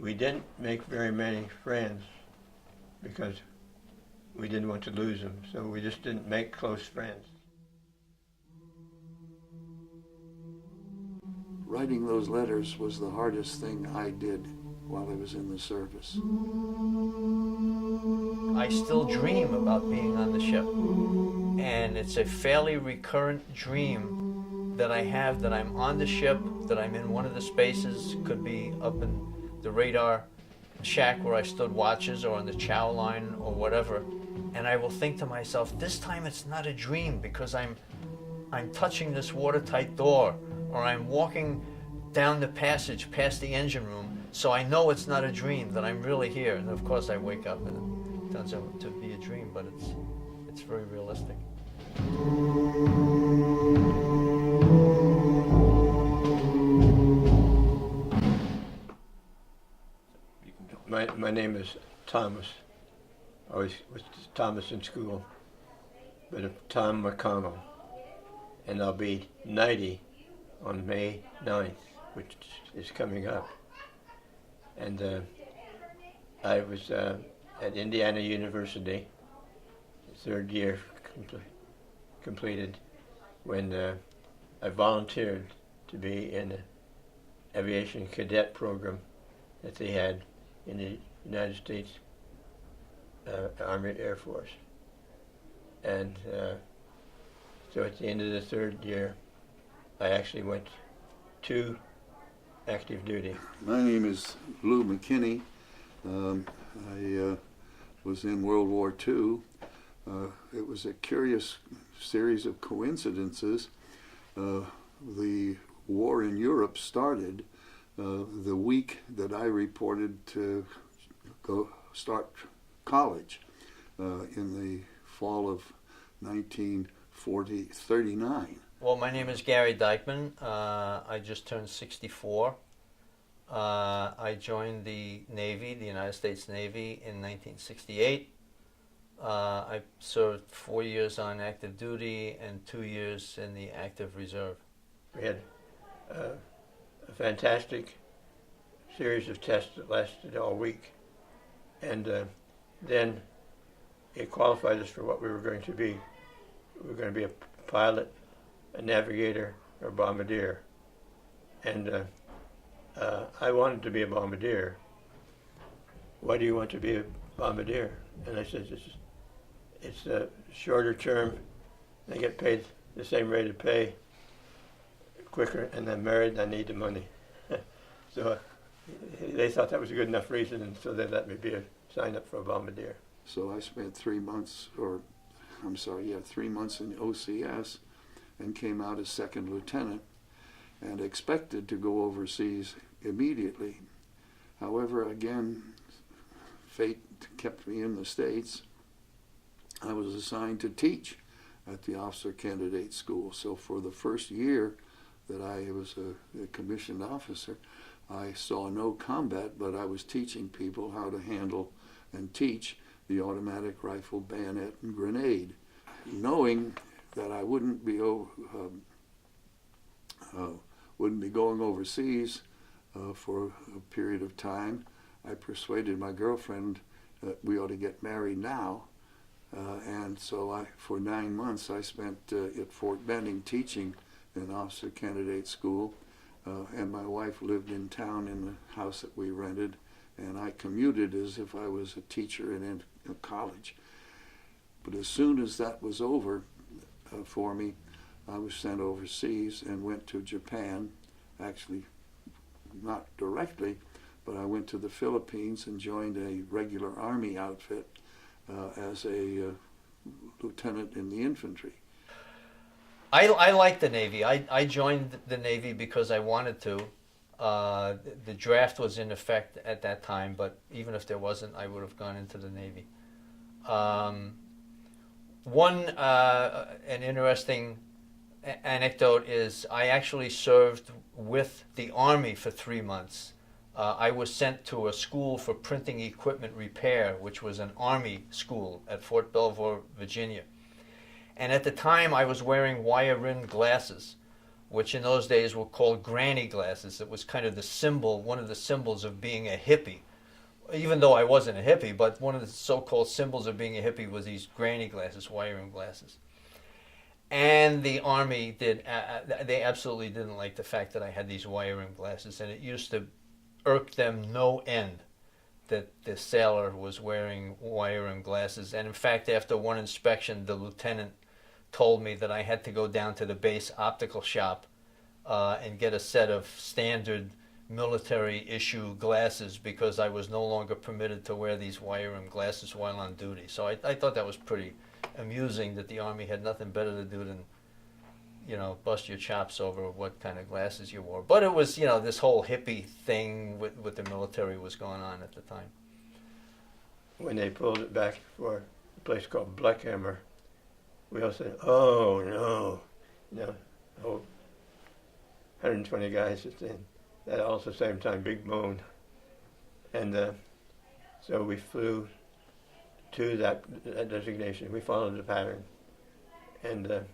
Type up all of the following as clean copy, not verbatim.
we didn't make very many friends because we didn't want to lose them, so we just didn't make close friends. Writing those letters was the hardest thing I did while I was in the service. I still dream about being on the ship, and it's a fairly recurrent dream that I have, that I'm on the ship, that I'm in one of the spaces, could be up in the radar shack where I stood watches or on the chow line or whatever, and I will think to myself, this time it's not a dream because I'm touching this watertight door, or I'm walking down the passage past the engine room, so I know it's not a dream, that I'm really here. And of course I wake up and it turns out to be a dream, but it's very realistic. My name is Thomas. I always was Thomas in school, but Tom McConnell, and I'll be 90 on May 9th, which is coming up. And I was at Indiana University, third year completed, when I volunteered to be in the aviation cadet program that they had in the United States Army Air Force. And so at the end of the third year, I actually went to active duty. My name is Lou McKinney. I was in World War II. It was a curious series of coincidences. The war in Europe started the week that I reported to go start college in the fall of 1939. Well, my name is Gary Dykeman. I just turned 64. I joined the Navy, the United States Navy, in 1968. I served 4 years on active duty and 2 years in the active reserve. We had a fantastic series of tests that lasted all week, and then it qualified us for what we were going to be. We were going to be a pilot, a navigator, or bombardier. And I wanted to be a bombardier. Why do you want to be a bombardier? And I said, it's a shorter term, I get paid the same rate of pay, quicker, and I'm married and I need the money. So they thought that was a good enough reason, and so they let me sign up for a bombardier. So I spent 3 months, 3 months in OCS, and came out as second lieutenant and expected to go overseas immediately. However, again, fate kept me in the States. I was assigned to teach at the Officer Candidate School. So for the first year that I was a commissioned officer, I saw no combat, but I was teaching people how to handle and teach the automatic rifle, bayonet, and grenade. Knowing that I wouldn't be going overseas for a period of time, I persuaded my girlfriend that we ought to get married now. And so for 9 months, I spent at Fort Benning teaching in Officer Candidate School, and my wife lived in town in the house that we rented, and I commuted as if I was a teacher in a college. But as soon as that was over for me, I was sent overseas and went to Japan. Actually, not directly, but I went to the Philippines and joined a regular Army outfit as a lieutenant in the infantry. I like the Navy. I joined the Navy because I wanted to. The draft was in effect at that time, but even if there wasn't, I would have gone into the Navy. An interesting anecdote is I actually served with the Army for 3 months. I was sent to a school for printing equipment repair, which was an Army school at Fort Belvoir, Virginia. And at the time, I was wearing wire-rimmed glasses, which in those days were called granny glasses. It was kind of the symbol, one of the symbols of being a hippie. Even though I wasn't a hippie, but one of the so-called symbols of being a hippie was these granny glasses, wire-rim glasses. And the Army they absolutely didn't like the fact that I had these wire-rim glasses, and it used to irk them no end that the sailor was wearing wire-rim glasses. And in fact, after one inspection, the lieutenant told me that I had to go down to the base optical shop and get a set of standard military issue glasses, because I was no longer permitted to wear these wire-rim glasses while on duty. So I thought that was pretty amusing, that the Army had nothing better to do than, you know, bust your chops over what kind of glasses you wore. But it was, you know, this whole hippie thing with the military was going on at the time. When they pulled it back for a place called Blackhammer, we all said, "Oh no," you know, the whole 120 guys at the end. That all at the same time, big moan. And so we flew to that designation. We followed the pattern. And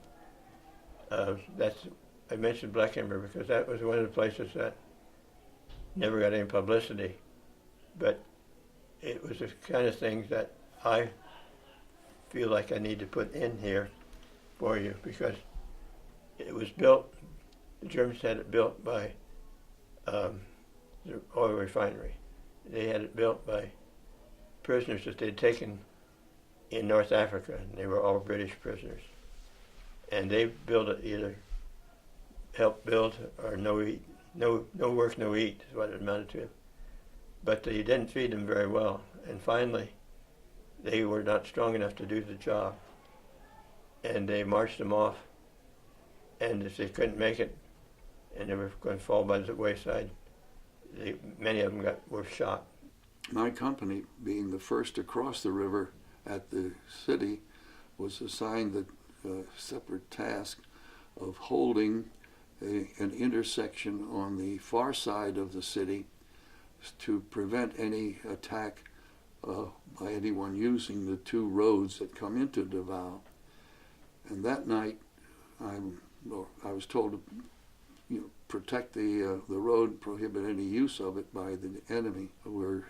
I mentioned Blackhammer because that was one of the places that never got any publicity. But it was the kind of things that I feel like I need to put in here for you, because it was built, the Germans had it built by the oil refinery. They had it built by prisoners that they'd taken in North Africa, and they were all British prisoners. And they built it, either helped build or no work, no eat is what it amounted to. But they didn't feed them very well, and finally they were not strong enough to do the job, and they marched them off. And if they couldn't make it, and they were going to fall by the wayside, many of them were shot. My company, being the first to cross the river at the city, was assigned the separate task of holding an intersection on the far side of the city to prevent any attack by anyone using the two roads that come into Davao. And that night, I was told to, you know, protect the road, prohibit any use of it by the enemy. We're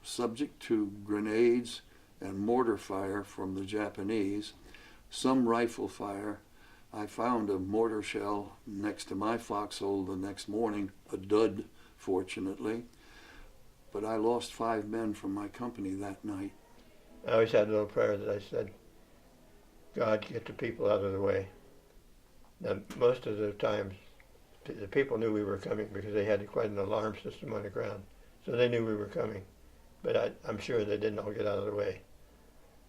subject to grenades and mortar fire from the Japanese, some rifle fire. I found a mortar shell next to my foxhole the next morning, a dud, fortunately. But I lost 5 men from my company that night. I always had a little prayer that I said, "God, get the people out of the way." Now, most of the times, the people knew we were coming because they had quite an alarm system on the ground. So they knew we were coming. But I'm sure they didn't all get out of the way.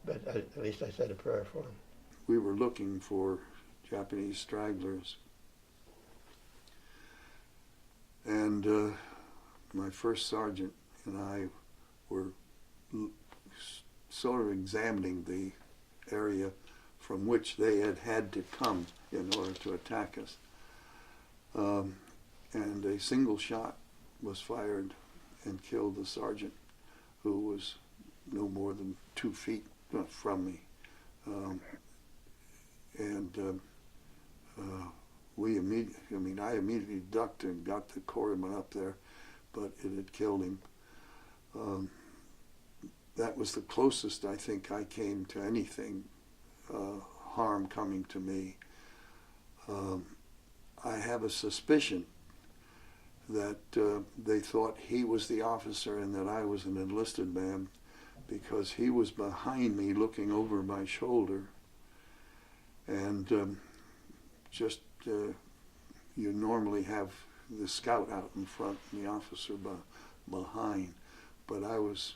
But at least I said a prayer for them. We were looking for Japanese stragglers. And my first sergeant and I were sort of examining the area from which they had to come in order to attack us. And a single shot was fired and killed the sergeant, who was no more than 2 feet from me. I immediately ducked and got the corpsman up there, but it had killed him. That was the closest I think I came to anything, harm coming to me. I have a suspicion that they thought he was the officer and that I was an enlisted man, because he was behind me looking over my shoulder. And you normally have the scout out in front and the officer behind, but I was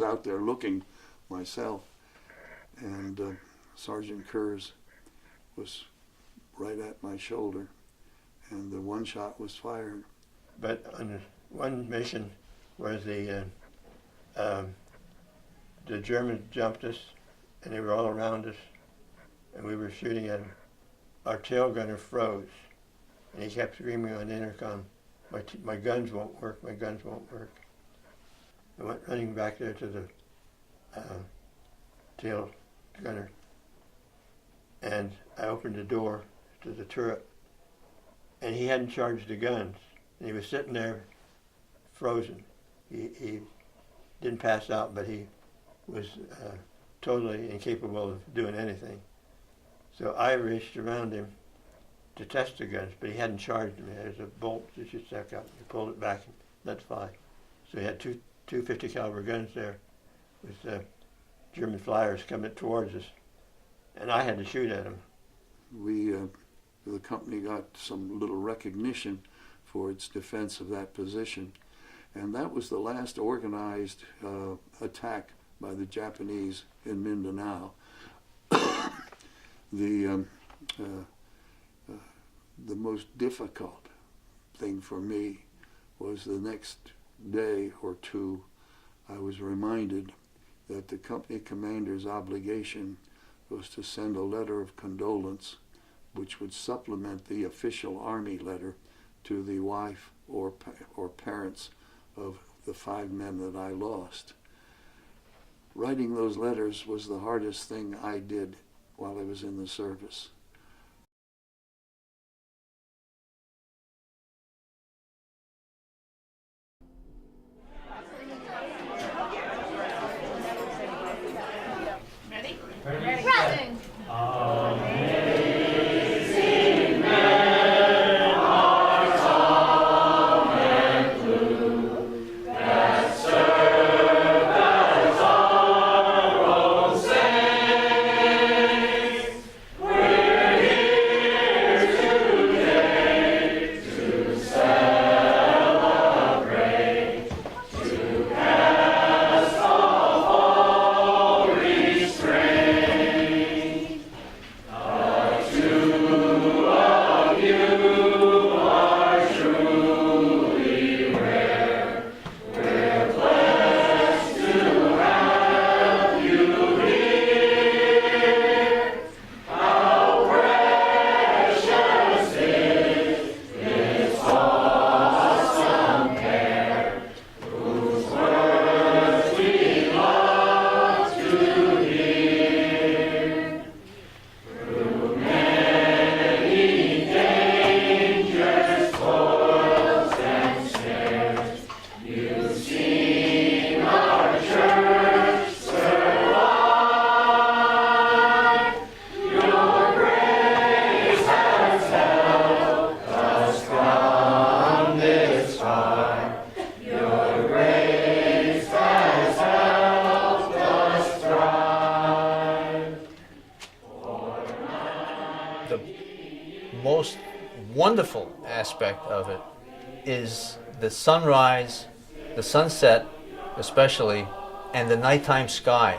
out there looking myself, and Sergeant Kurz was right at my shoulder, and the one shot was fired. But on one mission where the Germans jumped us, and they were all around us, and we were shooting at them, our tail gunner froze, and he kept screaming on the intercom, my guns won't work, my guns won't work. I went running back there to the tail gunner, and I I opened the door to the turret, and he hadn't charged the guns. And he was sitting there frozen. He didn't pass out, but he was totally incapable of doing anything. So I reached around him to test the guns, but he hadn't charged them. There's a bolt that you stuck out. You pulled it back and let fly. So he had two 50 caliber guns there with German flyers coming towards us, and I had to shoot at them. The company got some little recognition for its defense of that position, and that was the last organized attack by the Japanese in Mindanao. The most difficult thing for me was the next day or two, I was reminded that the company commander's obligation was to send a letter of condolence which would supplement the official Army letter to the wife or parents of the 5 men that I lost. Writing those letters was the hardest thing I did while I was in the service. Present. The most wonderful aspect of it is the sunrise, the sunset especially, and the nighttime sky,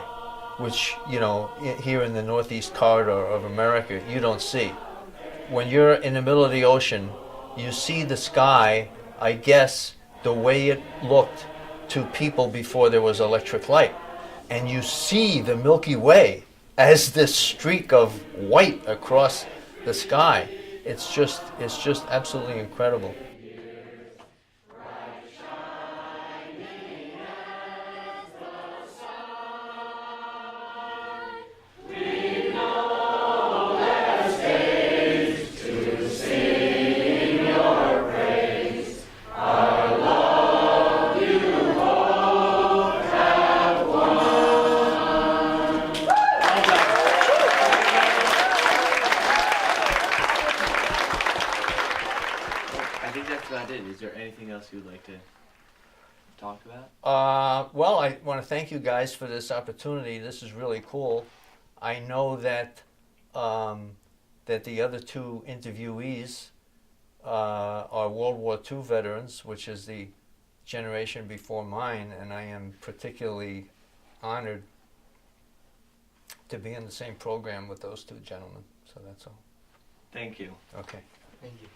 which, you know, here in the northeast corridor of America, you don't see. When you're in the middle of the ocean, you see the sky, I guess, the way it looked to people before there was electric light. And you see the Milky Way as this streak of white across the sky. It's just absolutely incredible. I think that's about it. Is there anything else you'd like to talk about? Well, I want to thank you guys for this opportunity. This is really cool. I know that that the other 2 interviewees are World War II veterans, which is the generation before mine, and I am particularly honored to be in the same program with those 2 gentlemen. So that's all. Thank you. Okay. Thank you.